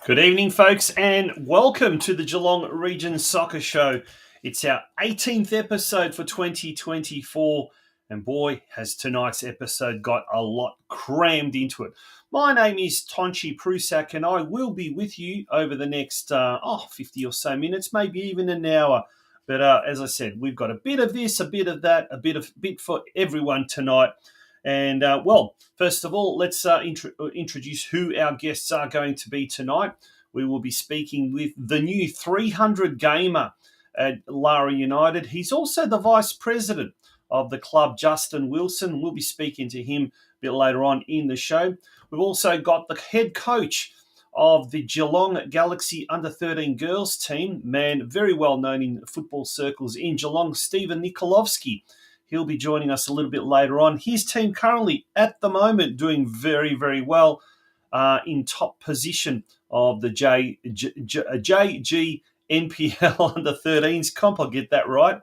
Good evening, folks, and welcome to the Geelong Region Soccer Show. It's our 18th episode for 2024, and boy, has tonight's episode got a lot crammed into it. My name is Tonchi Prusak, and I will be with you over the next 50 or so minutes, maybe even an hour. But as I said, we've got a bit of this, a bit of that, a bit for everyone tonight. And, first of all, let's introduce who our guests are going to be tonight. We will be speaking with the new 300 gamer at Lara United. He's also the vice president of the club, Justin Wilson. We'll be speaking to him a bit later on in the show. We've also got the head coach of the Geelong Galaxy Under-13 girls team, man very well known in football circles in Geelong, STEVEN Nikolovsky. He'll be joining us a little bit later on. His team currently, at the moment, doing very, very well in top position of the JG NPL Under-13s comp. I'll get that right.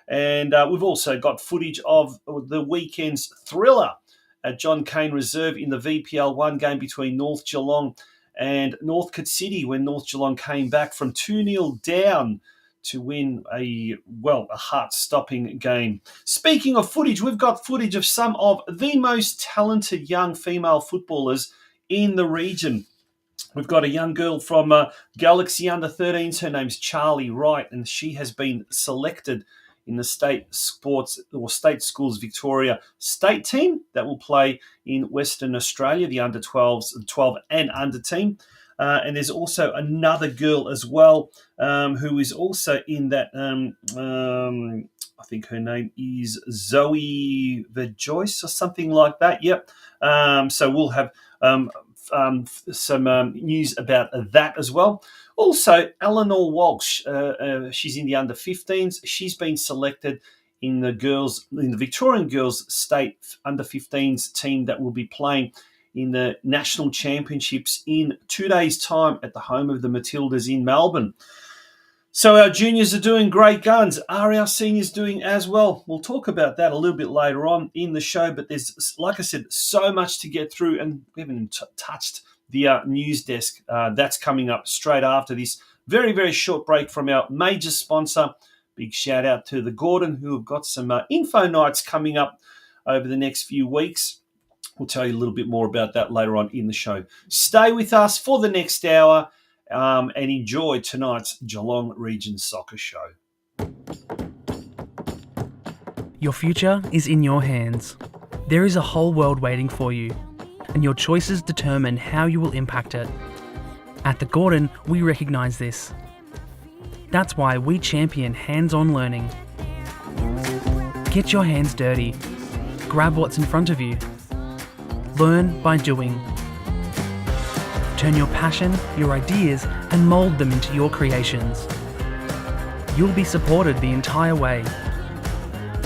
And we've also got footage of the weekend's thriller at John Cain Reserve in the VPL 1 game between North Geelong and Northcote City, when North Geelong came back from 2-0 down to win a heart-stopping game. Speaking of footage, we've got footage of some of the most talented young female footballers in the region. We've got a young girl from Galaxy Under-13s. Her name's Charlie Wright, and she has been selected in the State Schools Victoria state team that will play in Western Australia, the Under-12s, 12 and under team. And there's also another girl as well who is also in that. I think her name is Zoe Vagias or something like that. Yep. So we'll have some news about that as well. Also, Eleanor Walsh. She's in the Under-15s. She's been selected in the Victorian girls state Under-15s team that will be playing in the National Championships in 2 days' time at the home of the Matildas in Melbourne. So our juniors are doing great guns. Are our seniors doing as well? We'll talk about that a little bit later on in the show, but there's, like I said, so much to get through, and we haven't even touched the news desk. That's coming up straight after this very, very short break from our major sponsor. Big shout out to the Gordon, who have got some info nights coming up over the next few weeks. We'll tell you a little bit more about that later on in the show. Stay with us for the next hour and enjoy tonight's Geelong Region Soccer Show. Your future is in your hands. There is a whole world waiting for you, and your choices determine how you will impact it. At the Gordon, we recognise this. That's why we champion hands-on learning. Get your hands dirty. Grab what's in front of you. Learn by doing. Turn your passion, your ideas, and mould them into your creations. You'll be supported the entire way.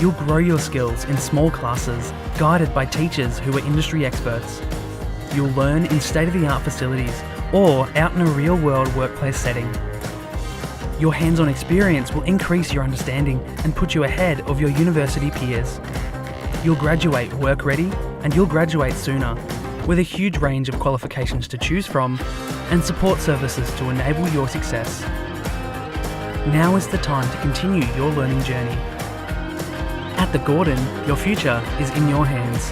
You'll grow your skills in small classes, guided by teachers who are industry experts. You'll learn in state-of-the-art facilities or out in a real-world workplace setting. Your hands-on experience will increase your understanding and put you ahead of your university peers. You'll graduate work-ready, and you'll graduate sooner, with a huge range of qualifications to choose from and support services to enable your success. Now is the time to continue your learning journey. At the Gordon, your future is in your hands.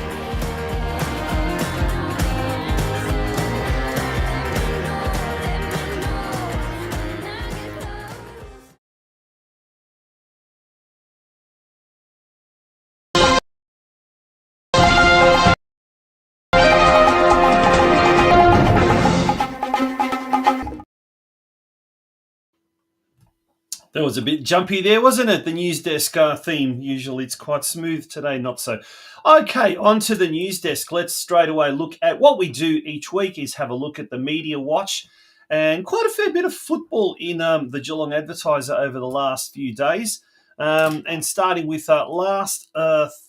That was a bit jumpy there, wasn't it? The news desk theme. Usually it's quite smooth. Today, not so. Okay, on to the news desk. Let's straight away look at what we do each week is have a look at the media watch, and quite a fair bit of football in the Geelong Advertiser over the last few days. And starting with last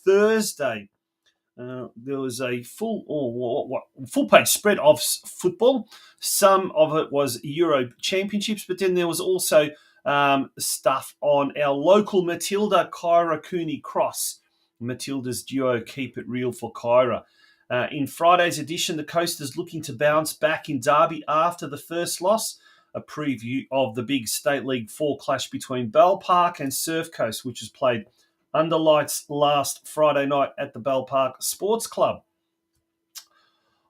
Thursday, there was a full page spread of football. Some of it was Euro Championships, but then there was also stuff on our local Matilda Kyra Cooney Cross. Matilda's duo Keep It Real for Kyra. In Friday's edition, the Coasters looking to bounce back in Derby after the first loss. A preview of the big State League 4 clash between Bell Park and Surf Coast, which was played under lights last Friday night at the Bell Park Sports Club.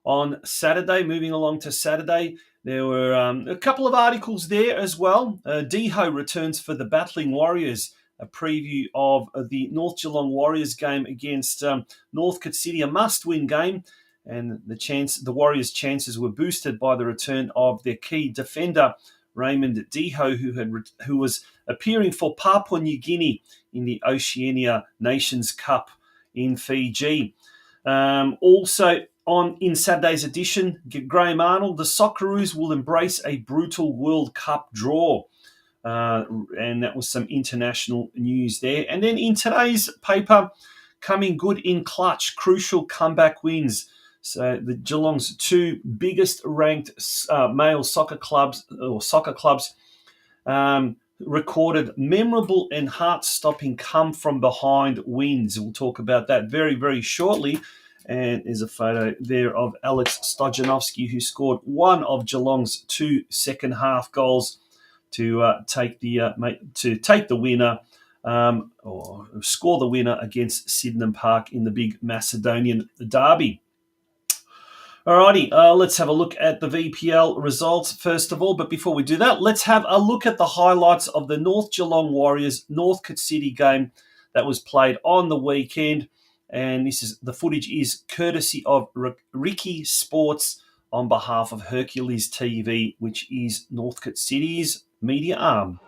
On Saturday, moving along to Saturday, there were a couple of articles there as well. Deho returns for the Battling Warriors, a preview of the North Geelong Warriors game against Northcote City, a must-win game. And the Warriors' chances were boosted by the return of their key defender, Raymond Deho, who was appearing for Papua New Guinea in the Oceania Nations Cup in Fiji. Also, in Saturday's edition, Graham Arnold, the Socceroos will embrace a brutal World Cup draw. And that was some international news there. And then in today's paper, coming good in clutch, crucial comeback wins. So the Geelong's two biggest ranked male soccer clubs recorded memorable and heart-stopping come-from-behind wins. We'll talk about that very, very shortly. And there's a photo there of Alex Stojanovski, who scored one of Geelong's two second-half goals to take the winner or score the winner against Sydenham Park in the big Macedonian derby. Alrighty, let's have a look at the VPL results first of all. But before we do that, let's have a look at the highlights of the North Geelong Warriors Northcote City game that was played on the weekend. And the footage is courtesy of Ricky Sports on behalf of Hercules TV, which is Northcote City's media arm.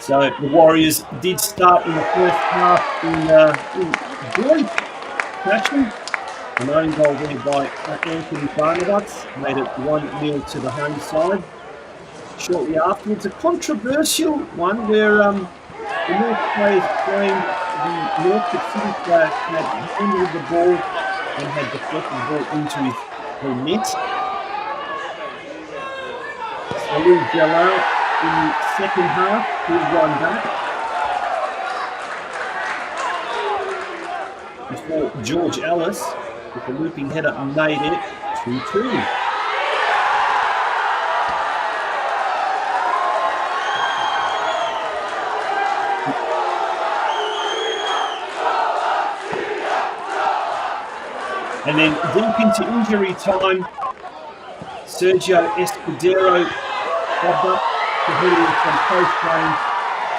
So the Warriors did start in the first half in great fashion. An own goal there by Anthony Barnabas made it 1-0 to the home side. Shortly afterwards, a controversial one where the North players claimed the Northcote City player had handled the ball and had deflected the ball into the net. Salou Jalal in the second half, he run back before George Ellis, with a looping header, made it 2-2. And then deep into injury time, Sergio Escudero bobbed up to hit in from close range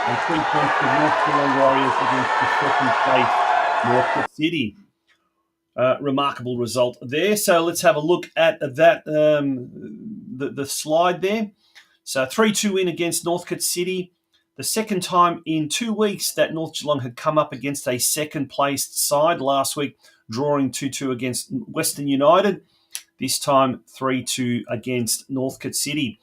and 3 points for North Geelong Warriors against the second place Northcote City. Remarkable result there. So let's have a look at that, the slide there. So 3-2 win against Northcote City. The second time in 2 weeks that North Geelong had come up against a second-placed side. Last week, drawing 2-2 against Western United. This time, 3-2 against Northcote City.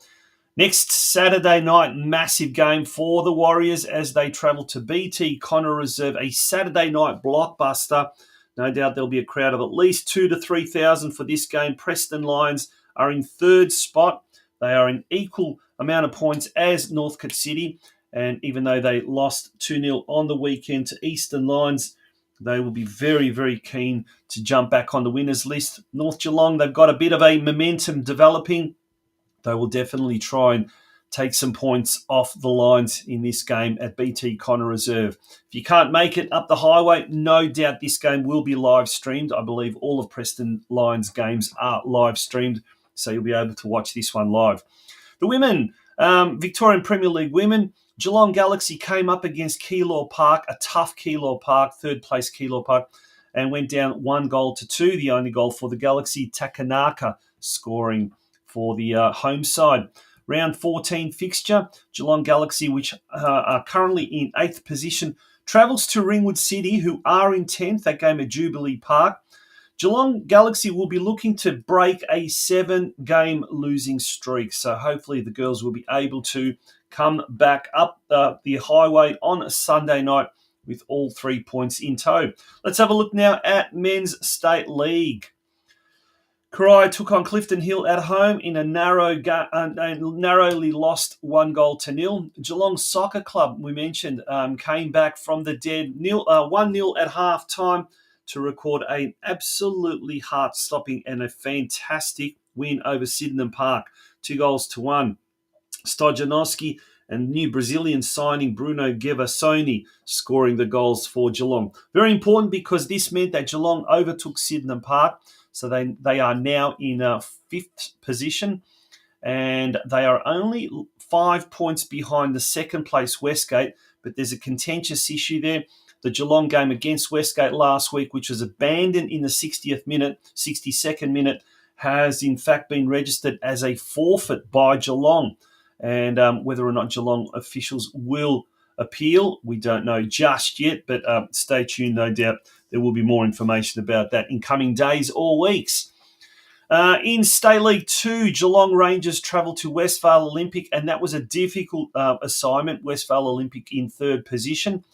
Next Saturday night, massive game for the Warriors as they travel to BT Connor Reserve, a Saturday night blockbuster. No doubt there'll be a crowd of at least 2,000 to 3,000 for this game. Preston Lions are in third spot. They are in equal amount of points as Northcote City. And even though they lost 2-0 on the weekend to Eastern Lions, they will be very, very keen to jump back on the winners list. North Geelong, they've got a bit of a momentum developing. They will definitely try and take some points off the Lions in this game at BT Connor Reserve. If you can't make it up the highway, no doubt this game will be live streamed. I believe all of Preston Lions games are live streamed, so you'll be able to watch this one live. The women, Victorian Premier League women, Geelong Galaxy came up against Keilor Park, a tough Keilor Park, third place Keilor Park, and went down 1-2, the only goal for the Galaxy. Takanaka scoring for the home side. Round 14 fixture, Geelong Galaxy, which are currently in 8th position, travels to Ringwood City, who are in 10th, that game at Jubilee Park. Geelong Galaxy will be looking to break a 7-game losing streak, so hopefully the girls will be able to come back up the highway on a Sunday night with all 3 points in tow. Let's have a look now at Men's State League. Corio took on Clifton Hill at home in a narrowly lost 1-0. Geelong Soccer Club, we mentioned, came back from the dead 1-0 at half-time to record an absolutely heart-stopping and a fantastic win over Sydenham Park, 2-1. Stojanowski and new Brazilian signing Bruno Gevasoni scoring the goals for Geelong. Very important because this meant that Geelong overtook Sydenham Park, so they are now in 5th position, and they are only 5 points behind the second place Westgate, but there's a contentious issue there. The Geelong game against Westgate last week, which was abandoned in the 62nd minute, has in fact been registered as a forfeit by Geelong. And whether or not Geelong officials will appeal, we don't know just yet, but stay tuned, no doubt. There will be more information about that in coming days or weeks. In State League 2, Geelong Rangers travelled to Westvale Olympic, and that was a difficult assignment. Westvale Olympic in 3rd position.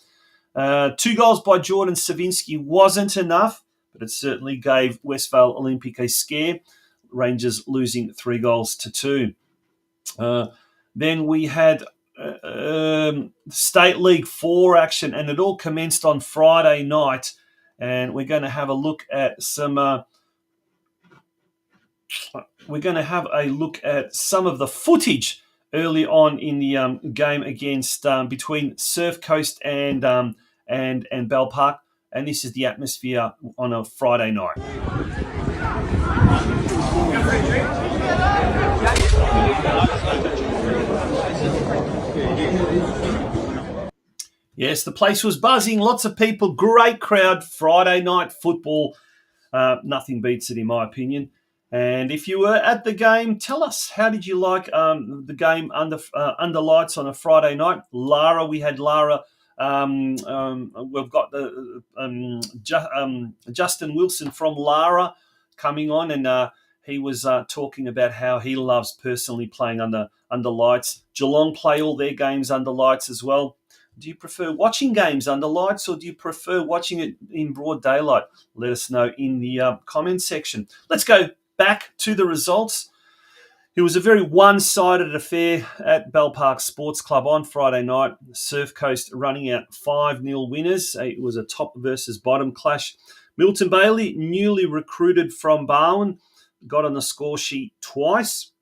2 goals by Jordan Savinsky wasn't enough, but it certainly gave Westvale Olympic a scare. Rangers losing 3-2. Then we had State League 4 action, and it all commenced on Friday night. And we're going to have a look at some. We're going to have a look at some of the footage early on in the game against between Surf Coast and Bell Park, and this is the atmosphere on a Friday night. Yes, the place was buzzing. Lots of people. Great crowd. Friday night football. Nothing beats it, in my opinion. And if you were at the game, tell us, how did you like the game under lights on a Friday night? Lara, we had Lara. We've got Justin Wilson from Lara coming on, and he was talking about how he loves personally playing under lights. Geelong play all their games under lights as well. Do you prefer watching games under lights, or do you prefer watching it in broad daylight? Let us know in the comments section. Let's go back to the results. It was a very one-sided affair at Bell Park Sports Club on Friday night. Surf Coast running out 5-0 winners. It was a top versus bottom clash. Milton Bailey, newly recruited from Barwon, got on the score sheet twice.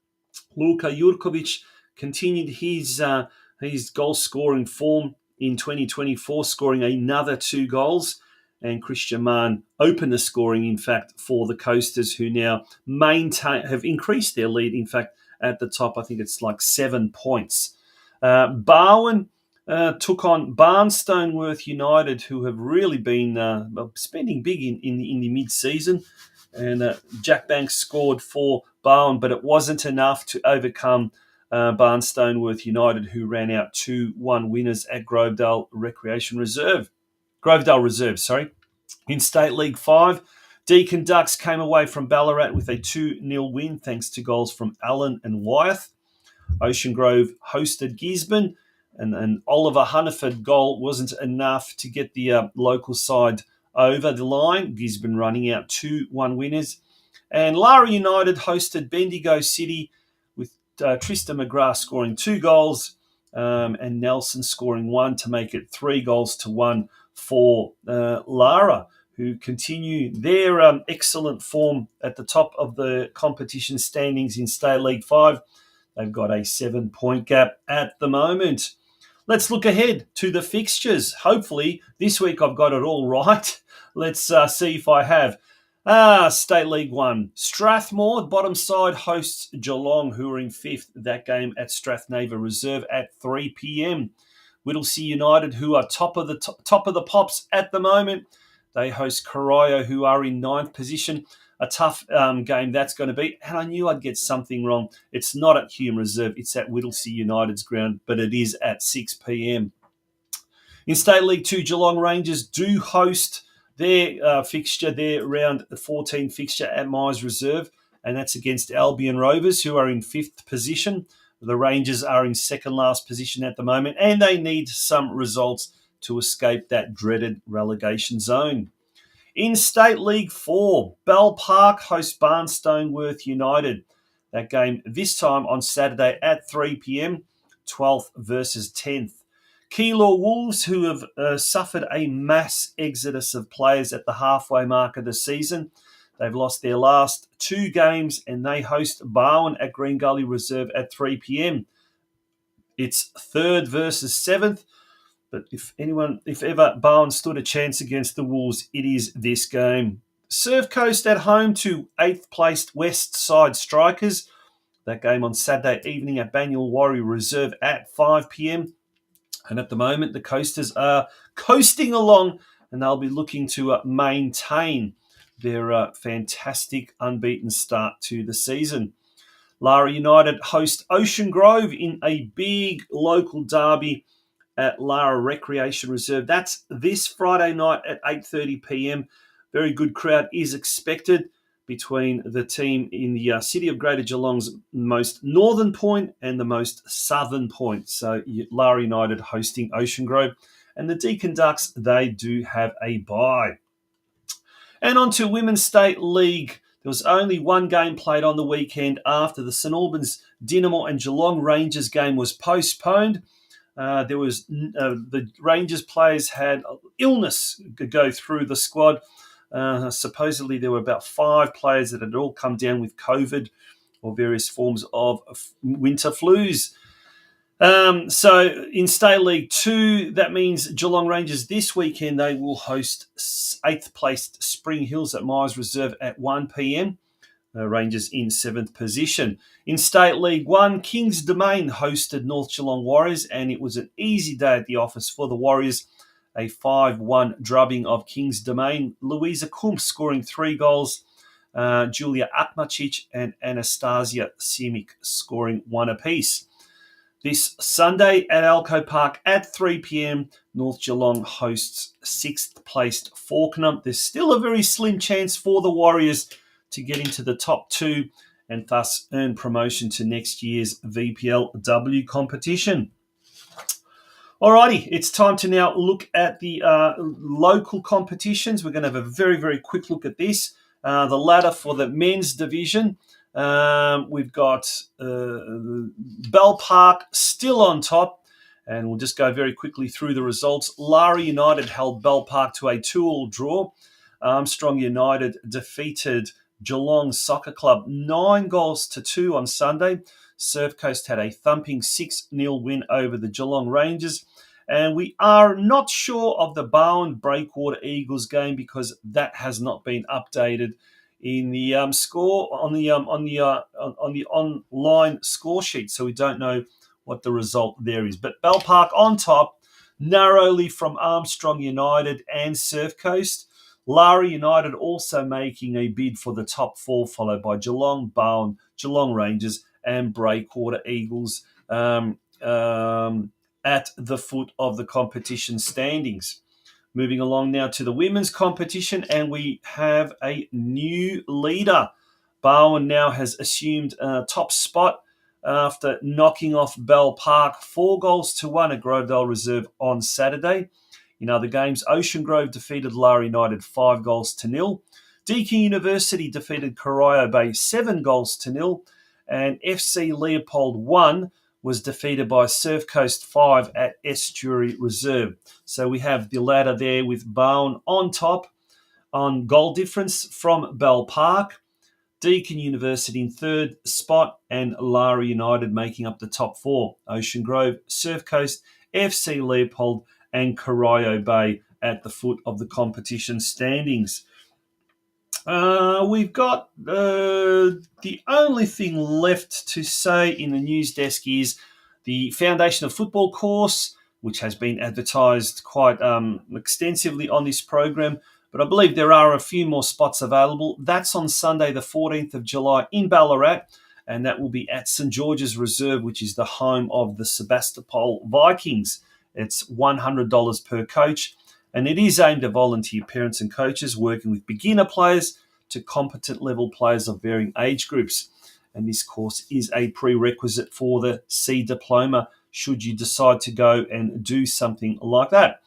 Luka Jurkovic continued his goal-scoring form in 2024, scoring another 2 goals. And Christian Mann opened the scoring, in fact, for the Coasters, who now have increased their lead, in fact, at the top. I think it's like 7 points. Barwon took on Barnstoneworth United, who have really been spending big in the mid-season. And Jack Banks scored for Barwon, but it wasn't enough to overcome Barnstoneworth United, who ran out 2-1 winners at Grovedale Reserve. In State League 5, Deakin Ducks came away from Ballarat with a 2-0 win thanks to goals from Allen and Wyeth. Ocean Grove hosted Gisborne, and Oliver Hunneford goal wasn't enough to get the local side over the line. Gisborne running out 2-1 winners. And Lara United hosted Bendigo City with Tristan McGrath scoring 2 goals and Nelson scoring 1 to make it 3-1 for Lara, who continue their excellent form at the top of the competition standings in State League 5. They've got a 7-point gap at the moment. Let's look ahead to the fixtures. Hopefully, this week I've got it all right. Let's see if I have. State League 1. Strathmore, bottom side, hosts Geelong, who are in 5th. That game at Strathnava Reserve at 3 p.m. Whittlesea United, who are top of the pops at the moment. They host Corio, who are in 9th position. A tough game that's going to be. And I knew I'd get something wrong. It's not at Hume Reserve. It's at Whittlesea United's ground, but it is at 6 p.m. In State League 2, Geelong Rangers do host their fixture, their round 14 fixture at Myers Reserve, and that's against Albion Rovers, who are in 5th position. The Rangers are in second last position at the moment, and they need some results to escape that dreaded relegation zone. In State League 4, Bell Park hosts Barnstoneworth United. That game this time on Saturday at 3 p.m, 12th versus 10th. Keilor Wolves, who have suffered a mass exodus of players at the halfway mark of the season. They've lost their last 2 games and they host Barwon at Green Gully Reserve at 3 p.m. It's 3rd versus 7th. But if ever Barwon stood a chance against the Wolves, it is this game. Surf Coast at home to 8th placed West Side Strikers. That game on Saturday evening at Banyule Warrior Reserve at 5 p.m. And at the moment, the Coasters are coasting along and they'll be looking to maintain their fantastic unbeaten start to the season. Lara United host Ocean Grove in a big local derby at Lara Recreation Reserve. That's this Friday night at 8:30 p.m. Very good crowd is expected between the team in the city of Greater Geelong's most northern point and the most southern point. So Lara United hosting Ocean Grove. And the Deakin Ducks, they do have a bye. And on to Women's State League. There was only one game played on the weekend after the St Albans Dynamo and Geelong Rangers game was postponed. The Rangers players had illness go through the squad. Supposedly there were about 5 players that had all come down with COVID or various forms of winter flus. So in State League 2, that means Geelong Rangers this weekend, they will host 8th placed Spring Hills at Myers Reserve at 1 p.m. Rangers in 7th position. In State League 1, Kings Domain hosted North Geelong Warriors, and it was an easy day at the office for the Warriors. A 5-1 drubbing of Kings Domain. Louisa Kump scoring 3 goals. Julia Akmacic and Anastasia Simic scoring 1 apiece. This Sunday at Alco Park at 3 p.m, North Geelong hosts 6th placed Fawkner. There's still a very slim chance for the Warriors to get into the top 2 and thus earn promotion to next year's VPLW competition. Alrighty, it's time to now look at the local competitions. We're going to have a very, very quick look at this. The ladder for the men's division. We've got Bell Park still on top, and we'll just go very quickly through the results. Lara United held Bell Park to a 2-2 draw. Armstrong United defeated Geelong Soccer Club 9-2 on Sunday. Surf Coast had a thumping 6-0 win over the Geelong Rangers. And we are not sure of the Barwon Breakwater Eagles game because that has not been updated in the score on the online score sheet, so we don't know what the result there is. But Bell Park on top, narrowly from Armstrong United and Surf Coast. Lara United also making a bid for the top 4, followed by Geelong, Barwon, Geelong Rangers, and Breakwater Eagles at the foot of the competition standings. Moving along now to the women's competition, and we have a new leader. Barwon now has assumed top spot after knocking off Bell Park 4-1 at Grovedale Reserve on Saturday. In other games, Ocean Grove defeated Lara United 5-0. Deakin University defeated Corio Bay 7-0. And FC Leopold 1 was defeated by Surf Coast 5 at Estuary Reserve. So we have the ladder there with Barwon on top on goal difference from Bell Park, Deakin University in 3rd spot, and Lara United making up the top 4. Ocean Grove, Surf Coast, FC Leopold, and Corio Bay at the foot of the competition standings. We've got the only thing left to say in the news desk is the Foundation of Football course, which has been advertised quite extensively on this program, but I believe there are a few more spots available. That's on Sunday, the 14th of July in Ballarat, and that will be at St George's Reserve, which is the home of the Sebastopol Vikings. It's $100 per coach. And it is aimed at volunteer parents and coaches working with beginner players to competent level players of varying age groups. And this course is a prerequisite for the C diploma should you decide to go and do something like that.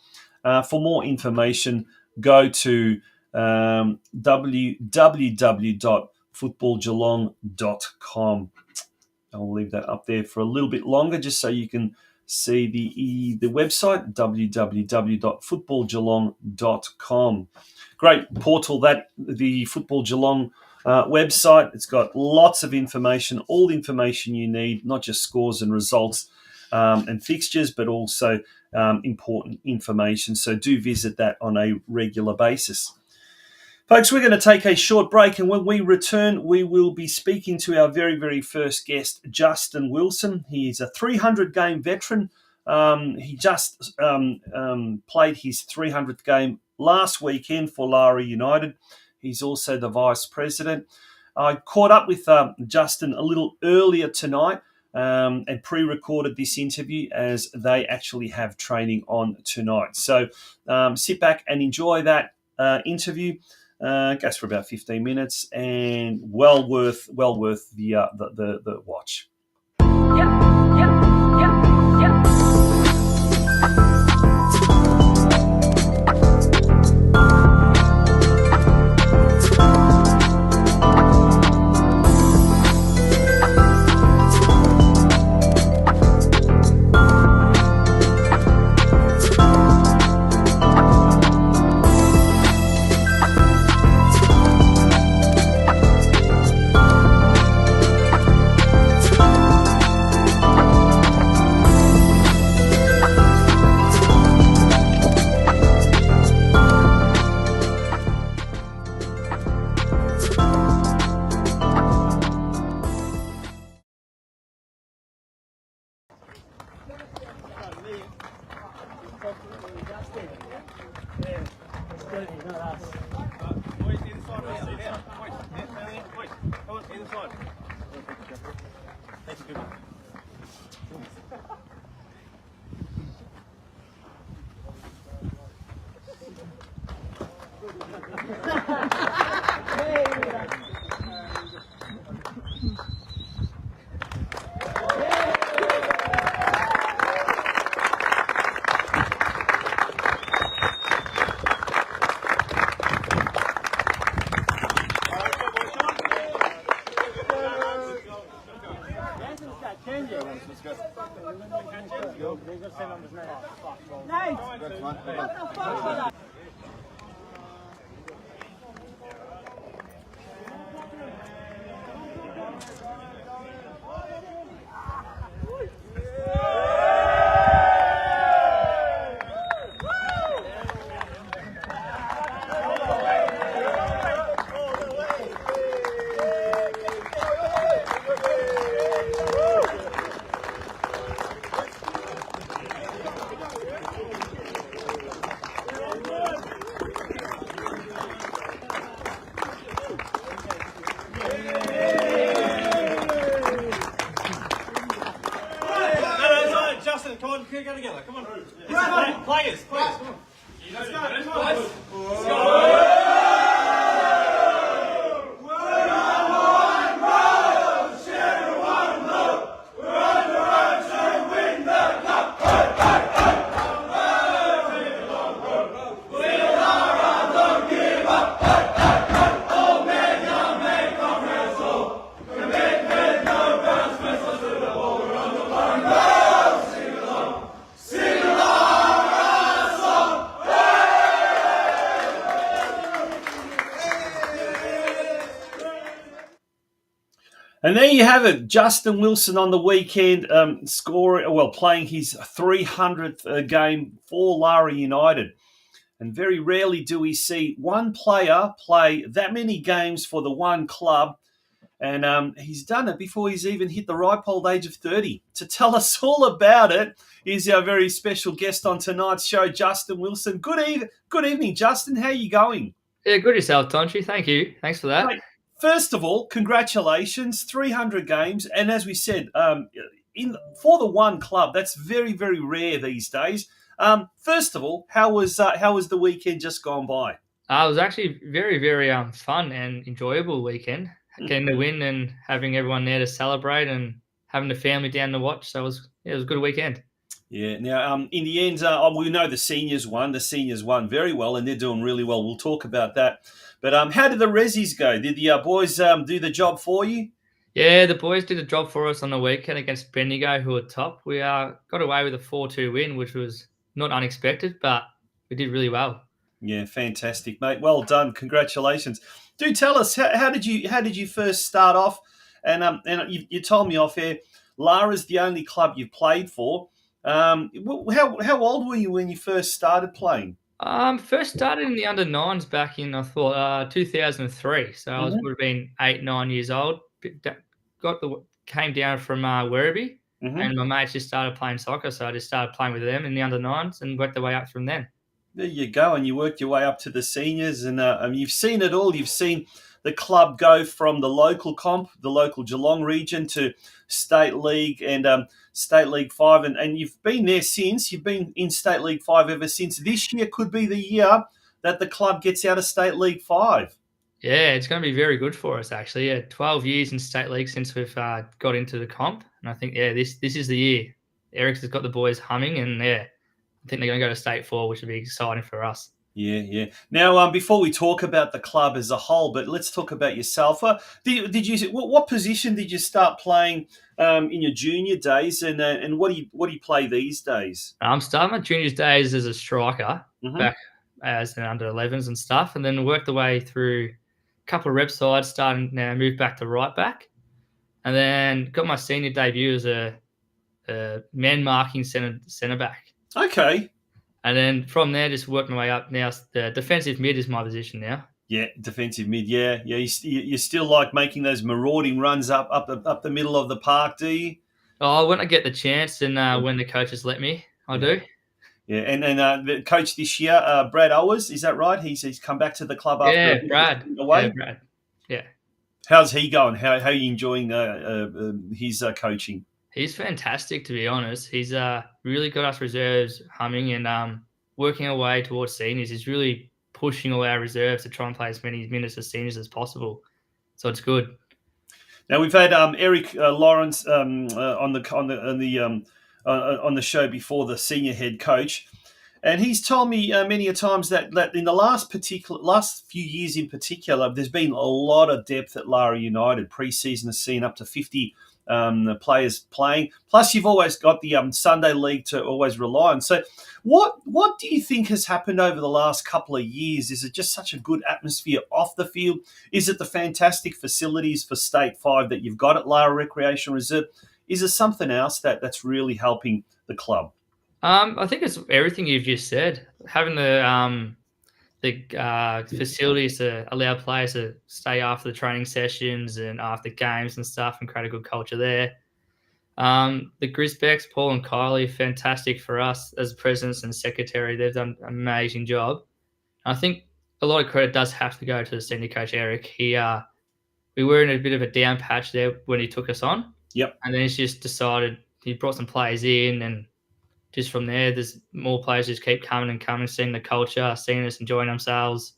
For more information, go to www.footballgeelong.com. I'll leave that up there for a little bit longer just so you can see the website, www.footballgeelong.com. Great portal, that the Football Geelong website. It's got lots of information, all the information you need, not just scores and results and fixtures, but also important information. So do visit that on a regular basis. Folks, we're going to take a short break, and when we return, we will be speaking to our very, very first guest, Justin Wilson. He is a 300-game veteran. He just played his 300th game last weekend for Lara United. He's also the vice president. I caught up with Justin a little earlier tonight and pre-recorded this interview as they actually have training on tonight. So sit back and enjoy that interview. Goes for about 15 minutes and well worth the watch. And there you have it, Justin Wilson on the weekend playing his 300th game for Lara United. And very rarely do we see one player play that many games for the one club. And he's done it before he's even hit the ripe old age of 30. To tell us all about it is our very special guest on tonight's show, Justin Wilson. Good evening, Justin. How are you going? Yeah, good yourself, Tonchy. Thank you. Thanks for that. Great. First of all, congratulations, 300 games. And as we said, for the one club, that's very, very rare these days. First of all, how was the weekend just gone by? It was actually very, very fun and enjoyable weekend. Getting the win and having everyone there to celebrate and having the family down to watch. So it was a good weekend. Yeah. Now, in the end, we know the seniors won. The seniors won very well, and they're doing really well. We'll talk about that. But how did the Rezzies go? Did the boys do the job for you? Yeah, the boys did a job for us on the weekend against Bendigo, who were top. We got away with a 4-2 win, which was not unexpected, but we did really well. Yeah, fantastic, mate. Well done. Congratulations. Do tell us how did you first start off? And you told me off air, Lara's the only club you've played for. How old were you when you first started playing? First started in the under nines back in, I thought, 2003. So Hmm. would have been 8, 9 years old. Came down from Werribee, Hmm. and my mates just started playing soccer. So I just started playing with them in the under nines and worked the way up from then. There you go, and you worked your way up to the seniors, and you've seen it all. You've seen the club go from the local comp, the local Geelong region, to state league and state league five, and you've been there since. You've been in state league five ever since. This year could be the year that the club gets out of state league five. Yeah, it's going to be very good for us, actually. Yeah, 12 years in state league since we've got into the comp, and I think this is the year. Eric's has got the boys humming, and I think they're going to go to state four, which would be exciting for us. Yeah, yeah. Now, before we talk about the club as a whole, but let's talk about yourself. Did you what position did you start playing in your junior days, and what do you play these days? I'm starting my juniors days as a striker, Hmm. back as an under 11s and stuff, and then worked the way through a couple of rep sides, starting now moved back to right back, and then got my senior debut as a man marking centre back. Okay. And then from there, just worked my way up. Now the defensive mid is my position now. Yeah, defensive mid. Yeah, yeah. You still like making those marauding runs up the middle of the park, do you? Oh, when I get the chance and when the coaches let me, I Yeah. do. Yeah, and the coach this year, Brad Owers, is that right? He's come back to the club after a Yeah, bit of a Brad. stint Yeah, away. Brad. Yeah, How's he going? How are you enjoying his coaching? he's fantastic, to be honest. He's really got us reserves humming and working our way towards seniors. He's really pushing all our reserves to try and play as many minutes as seniors as possible. So it's good. Now we've had Eric Lawrence on the show before, the senior head coach, and he's told me many a times that in the last few years in particular, there's been a lot of depth at Lara United. Pre-season has seen up to 50 players playing. Plus, you've always got the Sunday league to always rely on. So, what do you think has happened over the last couple of years? Is it just such a good atmosphere off the field? Is it the fantastic facilities for State 5 that you've got at Lara Recreation Reserve? Is there something else that's really helping the club? I think it's everything you've just said. Having the facilities to allow players to stay after the training sessions and after games and stuff, and create a good culture there. The Grisbecks, Paul and Kylie, fantastic for us as presidents and secretary. They've done an amazing job. I think a lot of credit does have to go to the senior coach Eric. We were in a bit of a down patch there when he took us on, Yep. and then he's just decided he brought some players in, and just from there, there's more players just keep coming and coming, seeing the culture, seeing us enjoying themselves,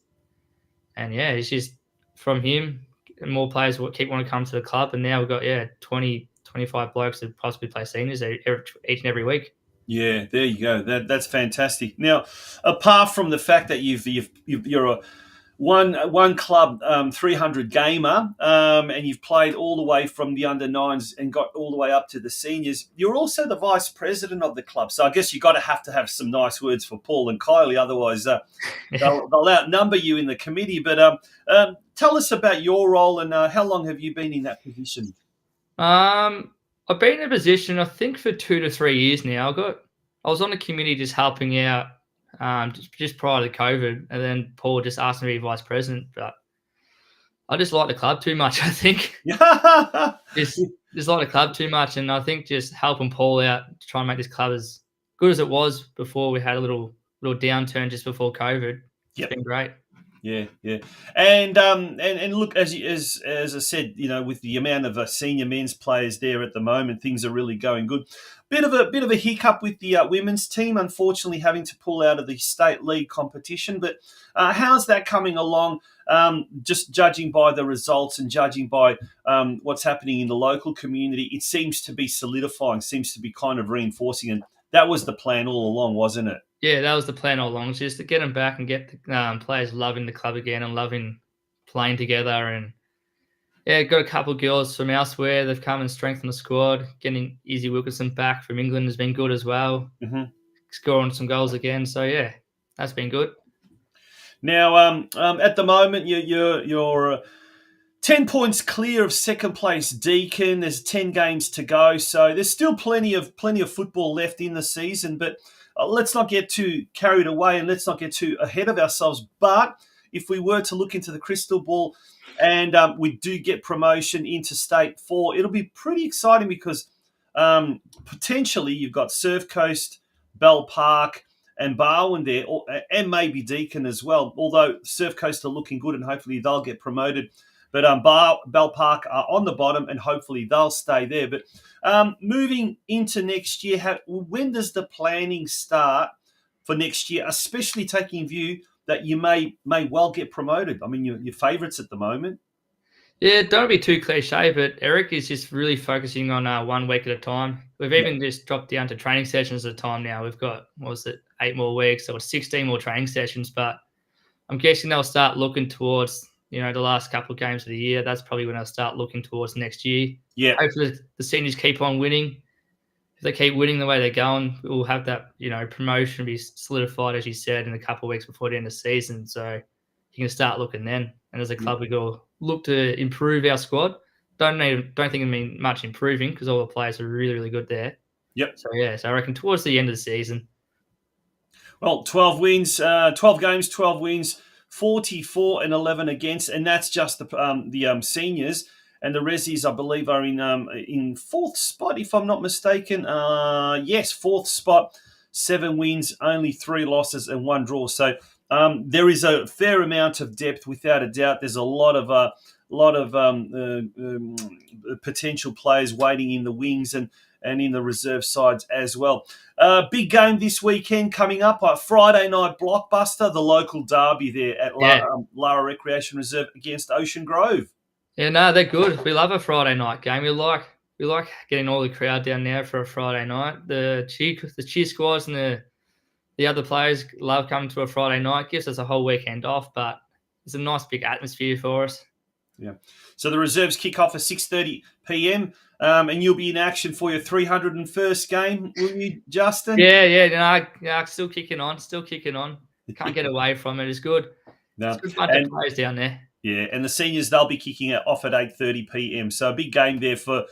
and it's just from him, more players will keep wanting to come to the club, and now we've got 20, 25 blokes that possibly play seniors each and every week. Yeah, there you go. That's fantastic. Now, apart from the fact that you're a one club 300 gamer, and you've played all the way from the under nines and got all the way up to the seniors, you're also the vice president of the club. So I guess you got to have some nice words for Paul and Kylie, otherwise they'll outnumber you in the committee. But tell us about your role, and how long have you been in that position? I've been in a position, I think, for 2 to 3 years now. I was on the committee just helping out, just prior to COVID, and then Paul just asked me to be vice president. But I just like the club too much. I think just like the club too much, and I think just helping Paul out to try and make this club as good as it was before we had a little downturn just before COVID. It's been great. Yeah, yeah, and look, as I said, with the amount of senior men's players there at the moment, things are really going good. Bit of a hiccup with the women's team, unfortunately, having to pull out of the state league competition. But how's that coming along? Just judging by the results and judging by what's happening in the local community, it seems to be solidifying, seems to be kind of reinforcing, and that was the plan all along, wasn't it? Yeah, that was the plan all along, just to get them back and get the players loving the club again and loving playing together. And yeah, got a couple of girls from elsewhere. They've come and strengthened the squad. Getting Izzy Wilkinson back from England has been good as well. Mm-hmm. Scoring some goals again. So yeah, that's been good. Now, at the moment, you're 10 points clear of second place Deakin. There's 10 games to go, so there's still plenty of football left in the season. But let's not get too carried away and let's not get too ahead of ourselves. But if we were to look into the crystal ball and we do get promotion into State 4, it'll be pretty exciting because potentially you've got Surf Coast, Bell Park, and Barwon there, and maybe Deakin as well, although Surf Coast are looking good and hopefully they'll get promoted. But Bell Park are on the bottom and hopefully they'll stay there. But moving into next year, when does the planning start for next year, especially taking view that you may well get promoted? I mean, your favourites at the moment. Yeah, don't be too cliche, but Eric is just really focusing on 1 week at a time. We've even just dropped down to training sessions at a time now. We've got, 8 more weeks, so it's 16 more training sessions. But I'm guessing they'll start looking towards, the last couple of games of the year. That's probably when they'll start looking towards next year. Yeah. Hopefully the seniors keep on winning. If they keep winning the way they're going, we'll have that, promotion be solidified, as you said, in a couple of weeks before the end of the season. So you can start looking then. And as a club, we go look to improve our squad. Don't think it mean much improving because all the players are really, really good there. Yep. So I reckon towards the end of the season. Well, 12 wins, 12 games, 12 wins, 44 and 11 against, and that's just the seniors. And the Resis, I believe, are in fourth spot, if I'm not mistaken. Yes, fourth spot, 7 wins, only 3 losses and 1 draw. So there is a fair amount of depth, without a doubt. There's a lot of potential players waiting in the wings and in the reserve sides as well. Big game this weekend coming up, Friday night blockbuster, the local derby there at Lara Recreation Reserve against Ocean Grove. Yeah, no, they're good. We love a Friday night game. We like getting all the crowd down there for a Friday night. The cheer squads and the other players love coming to a Friday night. Gives us a whole weekend off, but it's a nice big atmosphere for us. Yeah. So the reserves kick off at 6:30 p.m. And you'll be in action for your 301st game, will you, Justin? Yeah. Still kicking on. Can't get away from it. It's good. No. It's a good bunch of players down there. Yeah, and the seniors, they'll be kicking it off at 8:30 p.m. So a big game there for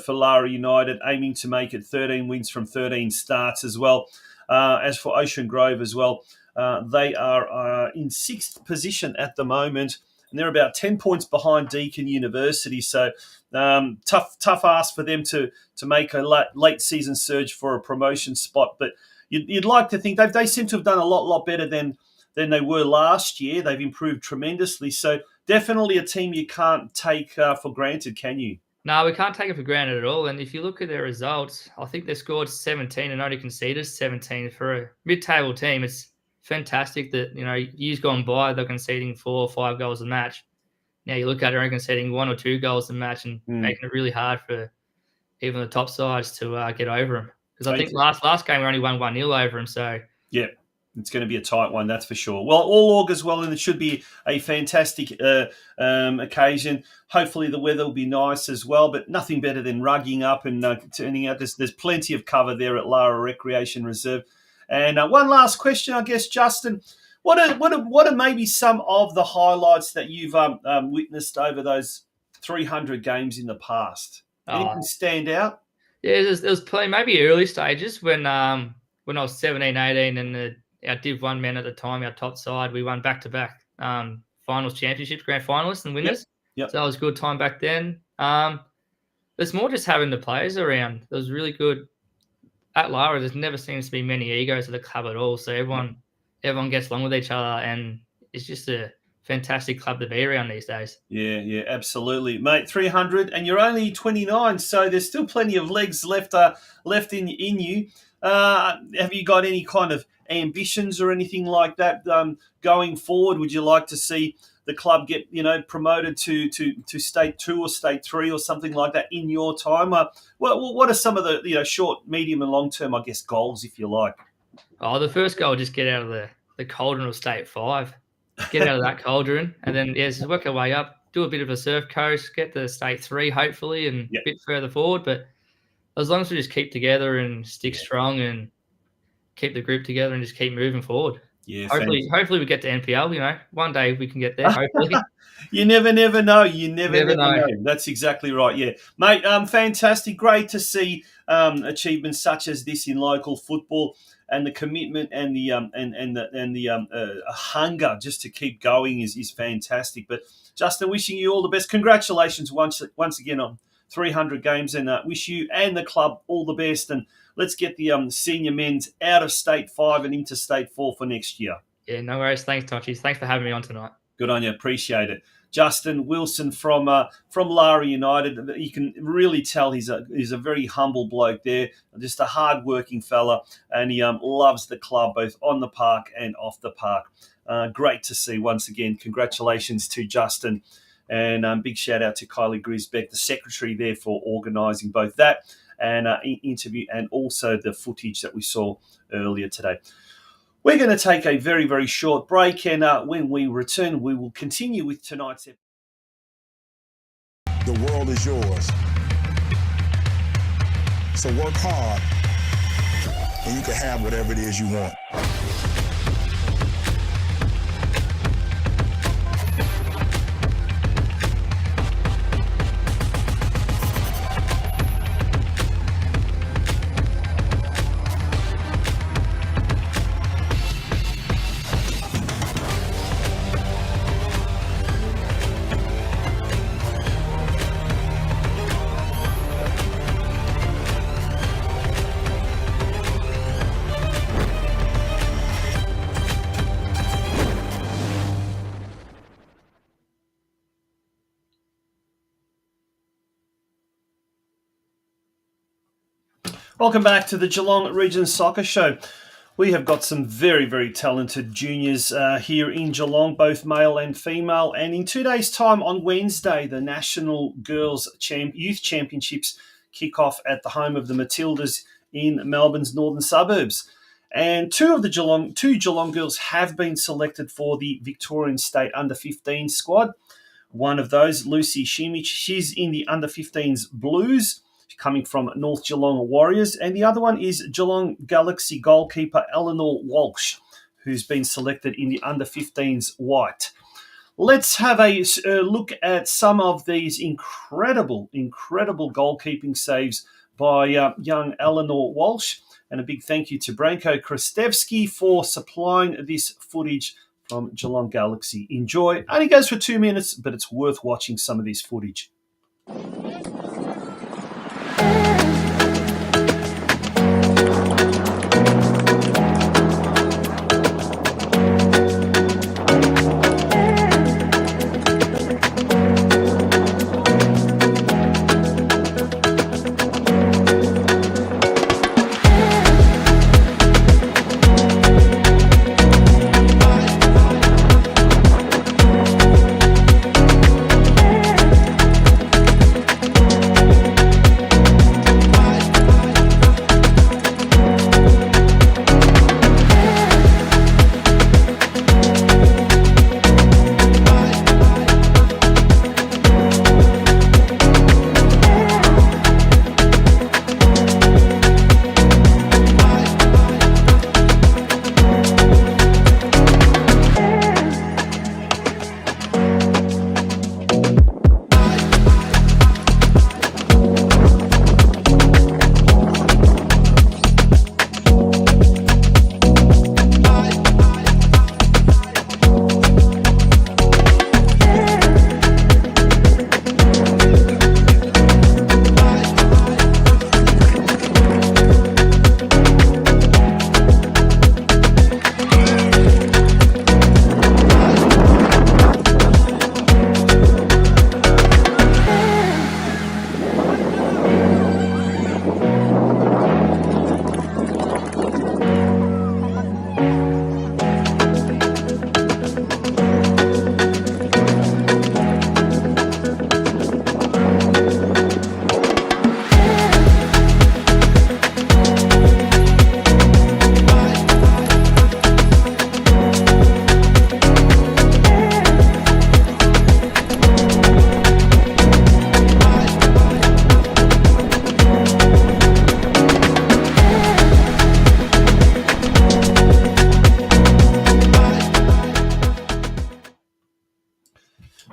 Lara United, aiming to make it 13 wins from 13 starts as well. As for Ocean Grove as well, they are in 6th position at the moment, and they're about 10 points behind Deakin University. So tough ask for them to make a late season surge for a promotion spot. But you'd like to think they seem to have done a lot better than they were last year. They've improved tremendously. So definitely a team you can't take for granted, can you? No, we can't take it for granted at all. And if you look at their results, I think they scored 17 and only conceded 17 for a mid-table team. It's fantastic that, years gone by, they're conceding 4 or 5 goals a match. Now you look at it, they're conceding 1 or 2 goals a match and making it really hard for even the top sides to get over them. Because I think last game we only won 1-0 over them. So yeah. It's going to be a tight one, that's for sure. Well, all augurs well, and it should be a fantastic occasion. Hopefully the weather will be nice as well, but nothing better than rugging up and turning out. There's plenty of cover there at Lara Recreation Reserve. And one last question, I guess, Justin. What are maybe some of the highlights that you've witnessed over those 300 games in the past? Anything stand out? Yeah, there was plenty, maybe early stages when I was 17, 18 and our Div 1 men at the time, our top side, we won back-to-back finals championships, grand finalists and winners. Yep. So that was a good time back then. It's more just having the players around. It was really good. At Lara, there never seems to be many egos at the club at all. So everyone gets along with each other, and it's just a fantastic club to be around these days. Yeah, absolutely. Mate, 300, and you're only 29, so there's still plenty of legs left in you. Have you got any kind of ambitions or anything like that going forward? Would you like to see the club get promoted to State 2 or State 3 or something like that in your time? What are some of the short, medium, and long term, I guess, goals, if you like? Oh, the first goal, just get out of the cauldron of State 5. Get out of that cauldron, and then just work our way up. Do a bit of a surf coast, get to State 3 hopefully, and a bit further forward. But as long as we just keep together and stick strong and keep the group together and just keep moving forward. Yeah, hopefully we get to NPL. One day we can get there. Hopefully. You never know. You never know. That's exactly right. Yeah, mate. Fantastic. Great to see achievements such as this in local football, and the commitment and the hunger just to keep going is fantastic. But Justin, wishing you all the best. Congratulations once again on 300 games, and wish you and the club all the best. And let's get the senior men's out of State 5 and into State 4 for next year. Yeah, no worries. Thanks, Tochis. Thanks for having me on tonight. Good on you. Appreciate it. Justin Wilson from Lara United. You can really tell he's a very humble bloke there, just a hard-working fella, and he loves the club both on the park and off the park. Great to see once again. Congratulations to Justin, and big shout-out to Kylie Grisbeck, the secretary there, for organising both that and interview and also the footage that we saw earlier today. We're going to take a very, very short break, and when we return, we will continue with tonight's episode. The world is yours. So work hard, and you can have whatever it is you want. Welcome back to the Geelong Region Soccer Show. We have got some very, very talented juniors here in Geelong, both male and female. And in 2 days' time, on Wednesday, the National Girls Youth Championships kick off at the home of the Matildas in Melbourne's northern suburbs. And two Geelong girls have been selected for the Victorian State Under-15 squad. One of those, Lucy Shimich, she's in the Under-15s Blues, coming from North Geelong Warriors. And the other one is Geelong Galaxy goalkeeper Eleanor Walsh, who's been selected in the Under-15s White. Let's have a look at some of these incredible goalkeeping saves by young Eleanor Walsh. And a big thank you to Branko Kristevski for supplying this footage from Geelong Galaxy. Enjoy. Only goes for 2 minutes, but it's worth watching some of this footage.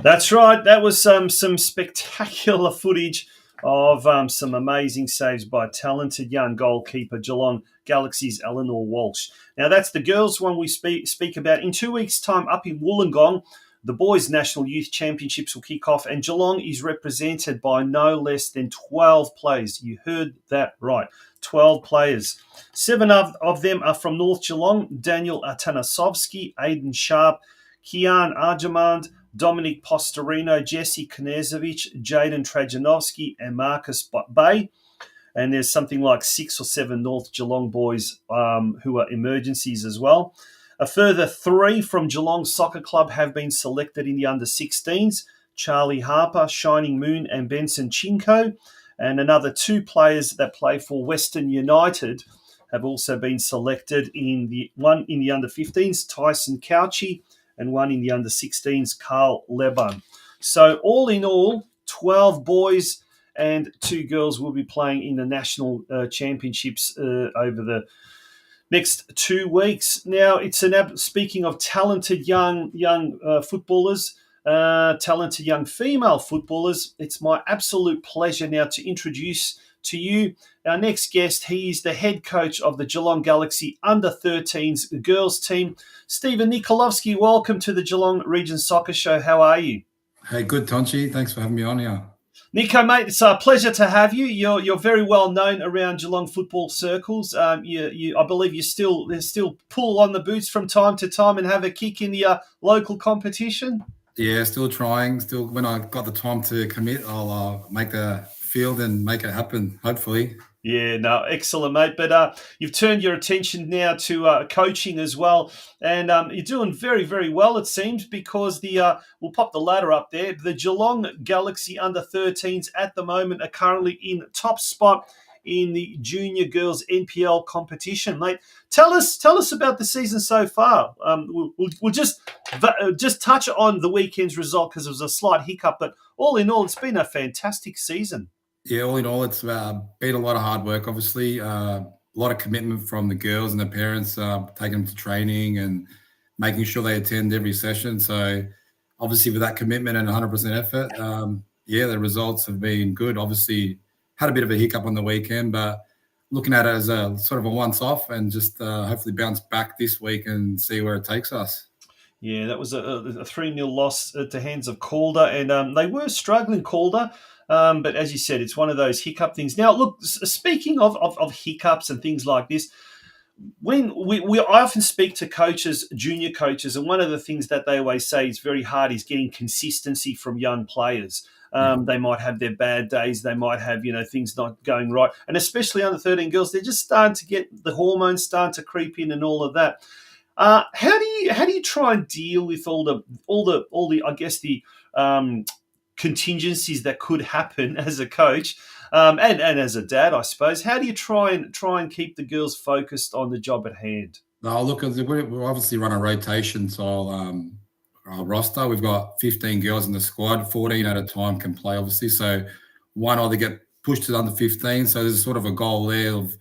That's right. That was some spectacular footage of some amazing saves by talented young goalkeeper Geelong Galaxy's Eleanor Walsh. Now, that's the girls one we speak about. In 2 weeks' time up in Wollongong, the Boys National Youth Championships will kick off, and Geelong is represented by no less than 12 players. You heard that right, 12 players. 7 of them are from North Geelong: Daniel Atanasovsky, Aidan Sharp, Kian Arjamand, Dominic Postorino, Jesse Knezovic, Jaden Trajanovsky, and Marcus Bay. And there's something like 6 or 7 North Geelong boys who are emergencies as well. A further 3 from Geelong Soccer Club have been selected in the under-16s: Charlie Harper, Shining Moon, and Benson Chinko. And another 2 players that play for Western United have also been selected one in the under-15s, Tyson Couchy, and one in the under-16s, Carl Leban. So all in all, 12 boys and 2 girls will be playing in the national championships over the next 2 weeks. Now, speaking of talented young footballers, talented young female footballers, it's my absolute pleasure now to introduce to you our next guest. He is the head coach of the Geelong Galaxy under-13s girls team, STEVEN Nikolovsky. Welcome to the Geelong Region Soccer Show. How are you? Hey, good, Tonchi. Thanks for having me on here. Nico, mate, it's a pleasure to have you. You're very well known around Geelong football circles. I believe you still pull on the boots from time to time and have a kick in the local competition. Yeah, still trying. Still, when I got the time to commit, I'll make the field and make it happen, hopefully. Yeah, no, excellent, mate. But you've turned your attention now to coaching as well, and you're doing very, very well, it seems, because we'll pop the ladder up there. The Geelong Galaxy under-13s at the moment are currently in top spot in the Junior Girls NPL competition, mate. Tell us about the season so far. We'll just touch on the weekend's result because it was a slight hiccup, but all in all, it's been a fantastic season. Yeah, all in all, it's been a lot of hard work, obviously. A lot of commitment from the girls and the parents, taking them to training and making sure they attend every session. So obviously with that commitment and 100% effort, the results have been good. Obviously had a bit of a hiccup on the weekend, but looking at it as a sort of a once-off and just hopefully bounce back this week and see where it takes us. Yeah, that was a 3-0 loss at the hands of Calder, and they were struggling, Calder. But as you said, it's one of those hiccup things. Now, look, speaking of hiccups and things like this, when I often speak to coaches, junior coaches, and one of the things that they always say is very hard is getting consistency from young players. They might have their bad days. They might have, things not going right. And especially under 13 girls, they're just starting to get the hormones starting to creep in and all of that. How do you try and deal with all the I guess the contingencies that could happen as a coach and as a dad, I suppose? How do you try and keep the girls focused on the job at hand? No, look, we obviously run a rotation style roster. We've got 15 girls in the squad, 14 at a time can play, obviously. So one either get pushed to under 15. So there's sort of a goal there of,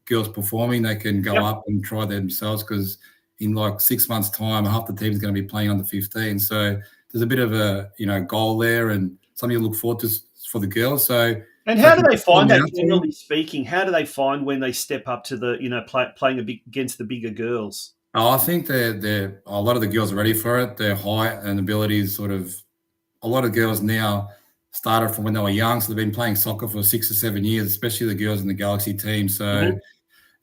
girls performing, they can go up and try themselves, because in like 6 months' time, half the team's going to be playing under 15. So there's a bit of a, goal there and something to look forward to for the girls. So, and how do they find that, generally speaking? How do they find when they step up to the, playing against the bigger girls? I think they're a lot of the girls are ready for it. Their height and ability is sort of, a lot of girls now started from when they were young, so they've been playing soccer for 6 or 7 years, especially the girls in the Galaxy team. So,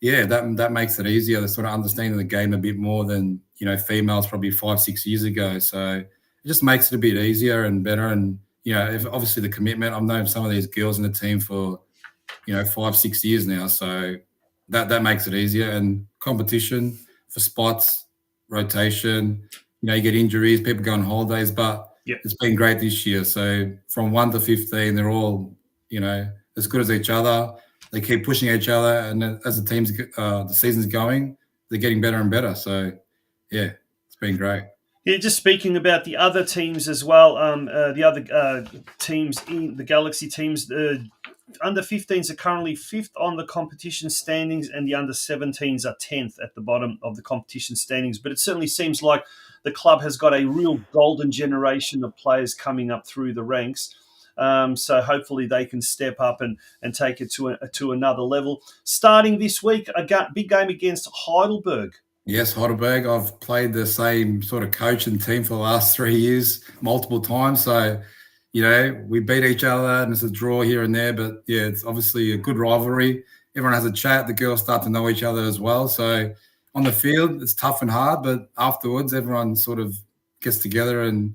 that makes it easier. They're sort of understanding the game a bit more than, females probably 5-6 years ago. So it just makes it a bit easier and better. And, if obviously the commitment, I've known some of these girls in the team for, 5-6 years now. So that makes it easier. And competition for spots, rotation, you get injuries, people go on holidays, but it's been great this year. So from 1 to 15, they're all, as good as each other. They keep pushing each other, and as the season's going, they're getting better and better. So, it's been great. Yeah, just speaking about the other teams as well, the other teams in the Galaxy teams, under 15s are currently 5th on the competition standings, and the under 17s are 10th at the bottom of the competition standings. But it certainly seems like the club has got a real golden generation of players coming up through the ranks. So hopefully they can step up and take it to another level. Starting this week, big game against Heidelberg. Yes, Heidelberg. I've played the same sort of coach and team for the last 3 years, multiple times. So, we beat each other and it's a draw here and there. But, yeah, it's obviously a good rivalry. Everyone has a chat. The girls start to know each other as well. So on the field, it's tough and hard. But afterwards, everyone sort of gets together and,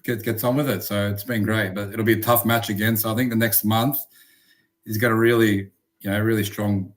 gets on with it. So it's been great. But it'll be a tough match again. So I think the next month is got a really, really strong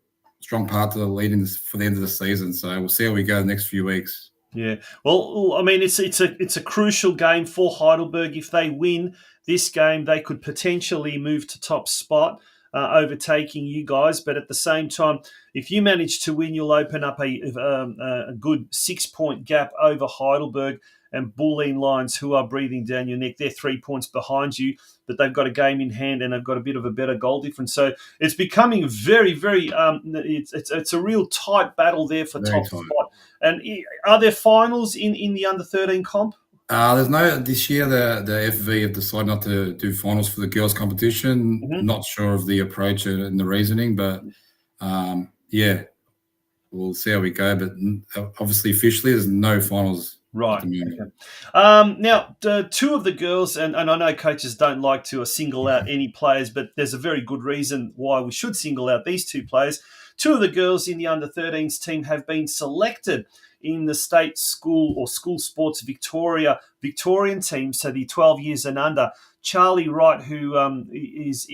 part to the lead for the end of the season. So we'll see how we go the next few weeks. Yeah. Well, I mean, it's a crucial game for Heidelberg. If they win this game, they could potentially move to top spot, overtaking you guys. But at the same time, if you manage to win, you'll open up a good 6-point gap over Heidelberg and Bulleen Lions, who are breathing down your neck. They're 3 points behind you, but they've got a game in hand and they've got a bit of a better goal difference. So it's becoming very, very. It's a real tight battle there for top spot. And are there finals in the under-13 comp? There's no this year. The FV have decided not to do finals for the girls' competition. Mm-hmm. Not sure of the approach and the reasoning, but yeah, we'll see how we go. But obviously, officially, there's no finals. Right. Okay. Now, two of the girls, and I know coaches don't like to single out any players, but there's a very good reason why we should single out these two players. Two of the girls in the under-13s team have been selected in the state school or school sports Victorian team, so the 12 years and under. Charlie Wright, who is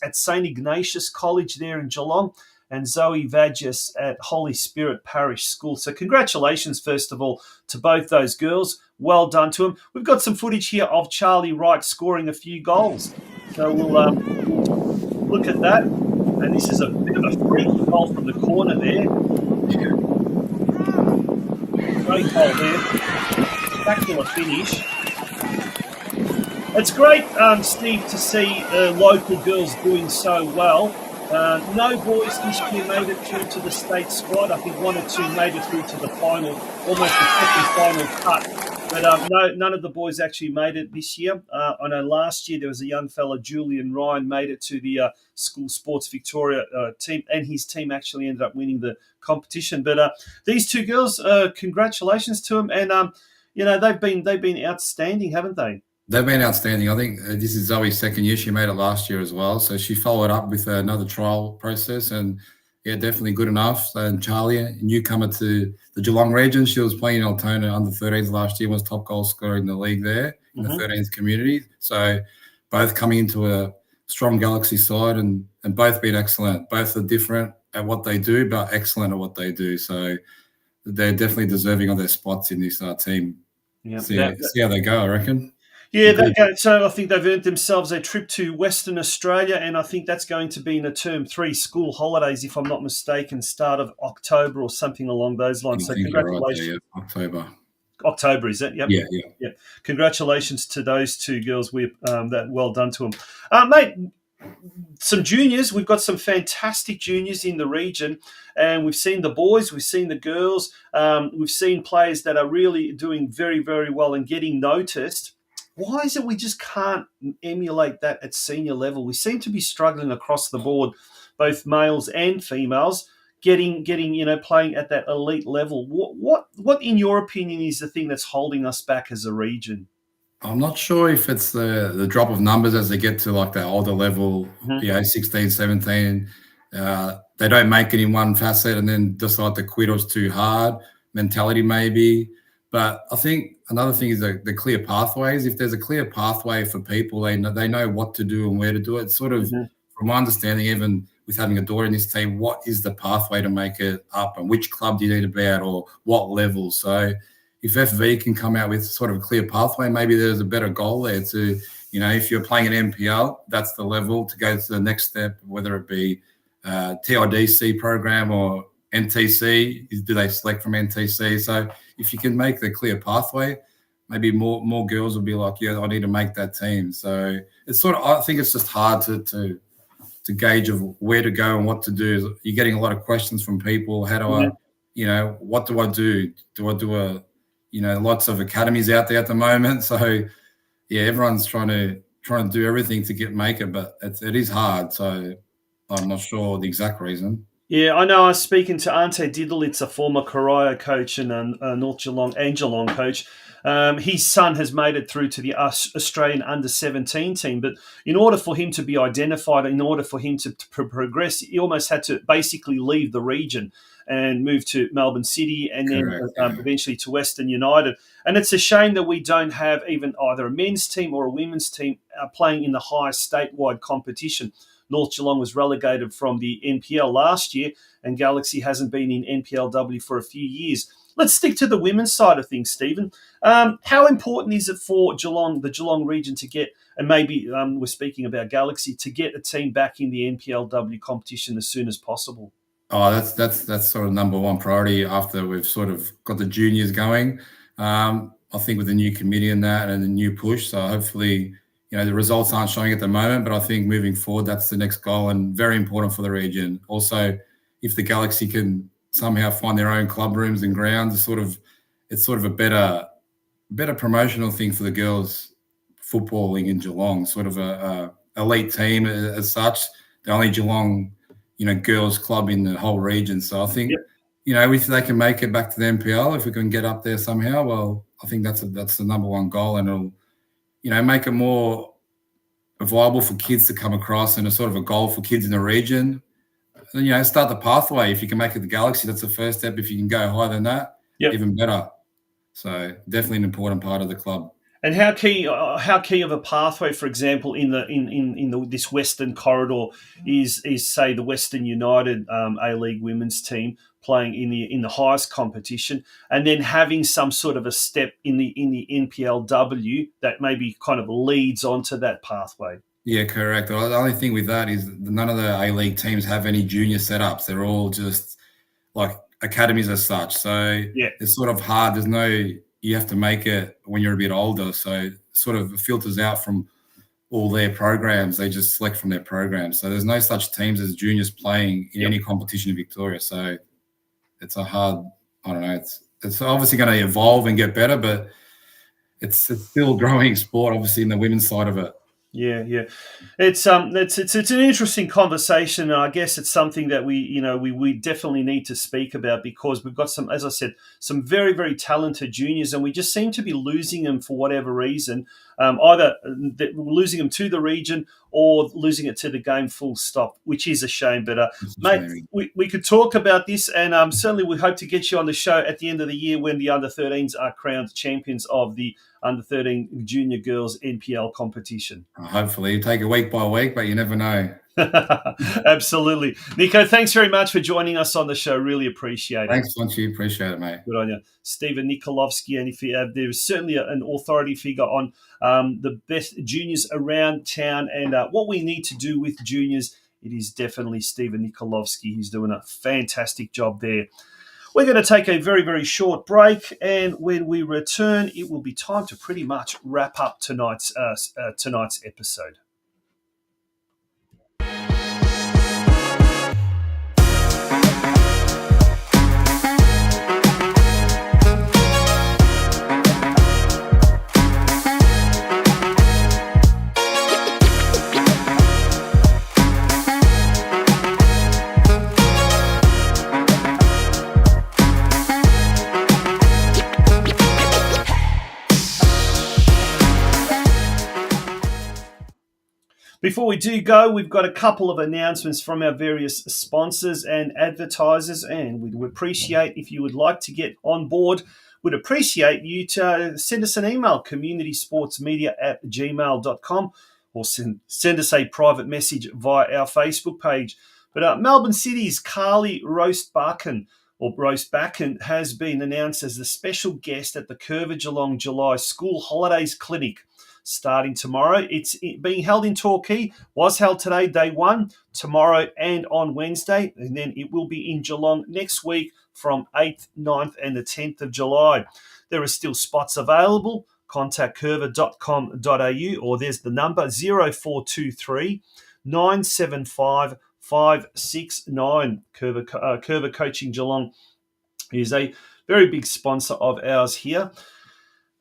at St. Ignatius College there in Geelong, and Zoe Vagias at Holy Spirit Parish School. So congratulations, first of all, to both those girls. Well done to them. We've got some footage here of Charlie Wright scoring a few goals. So we'll look at that. And this is a bit of a freak goal from the corner there. Great goal there. Spectacular finish. It's great, Steve, to see local girls doing so well. No boys this year made it through to the state squad. I think one or two made it through to the final, almost the second final cut. But none of the boys actually made it this year. I know last year there was a young fella, Julian Ryan, made it to the School Sports Victoria team, and his team actually ended up winning the competition. But these two girls, congratulations to them, and they've been outstanding, haven't they? They've been outstanding. I think this is Zoe's second year. She made it last year as well. So she followed up with another trial process and, yeah, definitely good enough. And Charlie, a newcomer to the Geelong region, she was playing in Altona under-13s last year, was top goal scorer in the league there in the 13s community. So both coming into a strong Galaxy side and both been excellent. Both are different at what they do, but excellent at what they do. So they're definitely deserving of their spots in this team. Yeah. See how they go, I reckon. Yeah, so I think they've earned themselves a trip to Western Australia, and I think that's going to be in a term 3 school holidays, if I'm not mistaken, start of October or something along those lines. So congratulations. Right there, yeah. October, is it? Yep. Yeah. Congratulations to those two girls. That well done to them. Mate, some juniors. We've got some fantastic juniors in the region, and we've seen the boys, we've seen the girls, we've seen players that are really doing very, very well and getting noticed. Why is it we just can't emulate that at senior level? We seem to be struggling across the board, both males and females, getting playing at that elite level. What in your opinion is the thing that's holding us back as a region? I'm not sure if it's the drop of numbers as they get to like that older level, 16, 17. They don't make it in one facet and then decide to quit or it's too hard. Mentality maybe. But I think another thing is the clear pathways. If there's a clear pathway for people, they know what to do and where to do it. Sort of, from my understanding, even with having a daughter in this team, what is the pathway to make it up and which club do you need to be at or what level? So if FV can come out with sort of a clear pathway, maybe there's a better goal there to, if you're playing an NPL, that's the level to go to the next step, whether it be TIDC program or NTC, do they select from NTC? So if you can make the clear pathway, maybe more girls will be like, yeah, I need to make that team. So it's sort of, I think it's just hard to gauge of where to go and what to do. You're getting a lot of questions from people. How do I, what do I do? Do I do lots of academies out there at the moment. So yeah, everyone's trying to do everything to make it, but it is hard. So I'm not sure the exact reason. Yeah, I know. I was speaking to Ante Diddlitz, a former Corio coach and North Geelong and Geelong coach. His son has made it through to the Australian under-17 team, but in order for him to be identified, in order for him to progress, he almost had to basically leave the region and move to Melbourne City and Correct, then eventually to Western United. And it's a shame that we don't have even either a men's team or a women's team playing in the highest statewide competition. North Geelong was relegated from the NPL last year, and Galaxy hasn't been in NPLW for a few years. Let's stick to the women's side of things, Stephen. How important is it for Geelong, the Geelong region, to get, and maybe we're speaking about Galaxy, to get a team back in the NPLW competition as soon as possible? Oh, that's sort of number one priority after we've sort of got the juniors going. I think with the new committee and that and the new push, so hopefully, the results aren't showing at the moment, but I think moving forward, that's the next goal and very important for the region. Also, if the Galaxy can somehow find their own club rooms and grounds, it's sort of a better promotional thing for the girls footballing in Geelong, sort of a elite team as such, the only Geelong, girls club in the whole region. So I think, if they can make it back to the NPL, if we can get up there somehow, well, I think that's the number one goal, and it'll, make it more viable for kids to come across and a sort of a goal for kids in the region. And, start the pathway. If you can make it the Galaxy, that's the first step. If you can go higher than that, even better. So definitely an important part of the club. And how key of a pathway, for example, in this Western corridor is say the Western United A-League women's team playing in the highest competition, and then having some sort of a step in the NPLW that maybe kind of leads onto that pathway. Yeah, correct. The only thing with that is none of the A-League teams have any junior setups. They're all just like academies as such. So it's sort of hard. You have to make it when you're a bit older. So it sort of filters out from all their programs. They just select from their programs. So there's no such teams as juniors playing in any competition in Victoria. So it's a hard, I don't know, it's obviously going to evolve and get better, but it's still a growing sport, obviously, in the women's side of it. Yeah. It's an interesting conversation, and I guess it's something that we definitely need to speak about, because we've got some, as I said, some very, very talented juniors, and we just seem to be losing them for whatever reason. Either losing them to the region or losing it to the game full stop, which is a shame. But mate, we could talk about this, and certainly we hope to get you on the show at the end of the year when the under-13s are crowned champions of the under-13 Junior Girls NPL competition. Hopefully. You take it week by week, but you never know. Absolutely. Nico, thanks very much for joining us on the show. Really appreciate it. Thanks, Lunchy. Appreciate it, mate. Good on you. STEVEN NIKOLOVSKI, and if you have, there is certainly an authority figure on the best juniors around town, and what we need to do with juniors, it is definitely STEVEN NIKOLOVSKI. He's doing a fantastic job there. We're going to take a very, very short break, and when we return, it will be time to pretty much wrap up tonight's episode. Before we do go, we've got a couple of announcements from our various sponsors and advertisers, and we'd appreciate if you would like to get on board. We'd appreciate you to send us an email, communitysportsmedia@gmail.com, or send us a private message via our Facebook page. But Melbourne City's Carly Roast-Bakken has been announced as the special guest at the Curva Geelong July School Holidays Clinic. Starting tomorrow. It's being held in Torquay, was held today, day one, tomorrow and on Wednesday, and then it will be in Geelong next week from 8th, 9th and the 10th of July. There are still spots available. Contact curva.com.au, or there's the number 0423 975 569. Curva Coaching Geelong is a very big sponsor of ours here.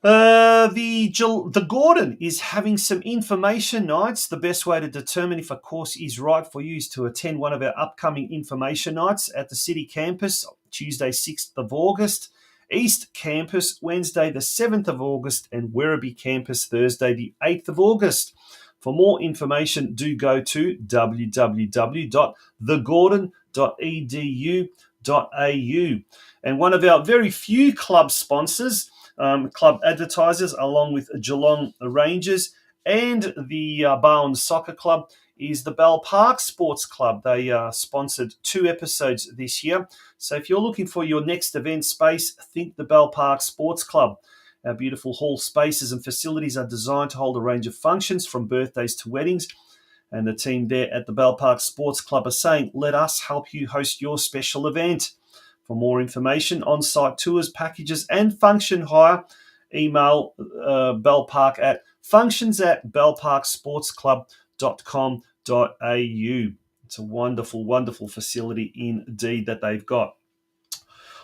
The Gordon is having some information nights. The best way to determine if a course is right for you is to attend one of our upcoming information nights at the City Campus, Tuesday 6th of August, East Campus, Wednesday the 7th of August, and Werribee Campus, Thursday the 8th of August. For more information, do go to www.thegordon.edu.au. And one of our very few club sponsors, club advertisers, along with Geelong Rangers and the Barwon Soccer Club, is the Bell Park Sports Club. They sponsored 2 episodes this year. So if you're looking for your next event space, think the Bell Park Sports Club. Our beautiful hall spaces and facilities are designed to hold a range of functions from birthdays to weddings. And the team there at the Bell Park Sports Club are saying, let us help you host your special event. For more information, on-site tours, packages, and function hire, email Bell Park at functions@bellparksportsclub.com.au. It's a wonderful, wonderful facility indeed that they've got.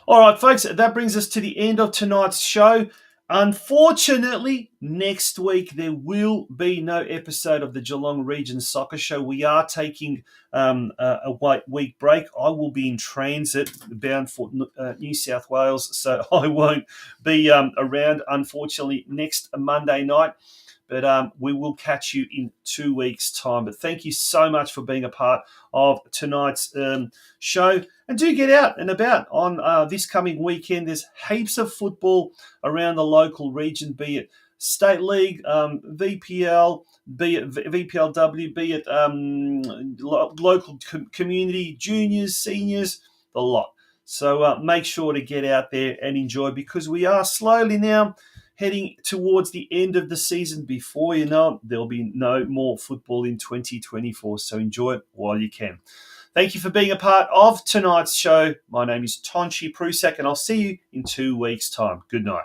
All right, folks, that brings us to the end of tonight's show. Unfortunately, next week there will be no episode of the Geelong Region Soccer Show. We are taking a week break. I will be in transit bound for New South Wales, so I won't be around, unfortunately, next Monday night. But we will catch you in 2 weeks' time. But thank you so much for being a part of tonight's show. And do get out and about on this coming weekend. There's heaps of football around the local region, be it State League, VPL, be it VPLW, be it local community, juniors, seniors, the lot. So make sure to get out there and enjoy, because we are slowly now heading towards the end of the season. Before you know it, there'll be no more football in 2024. So enjoy it while you can. Thank you for being a part of tonight's show. My name is Tonchi Prusak, and I'll see you in 2 weeks' time. Good night.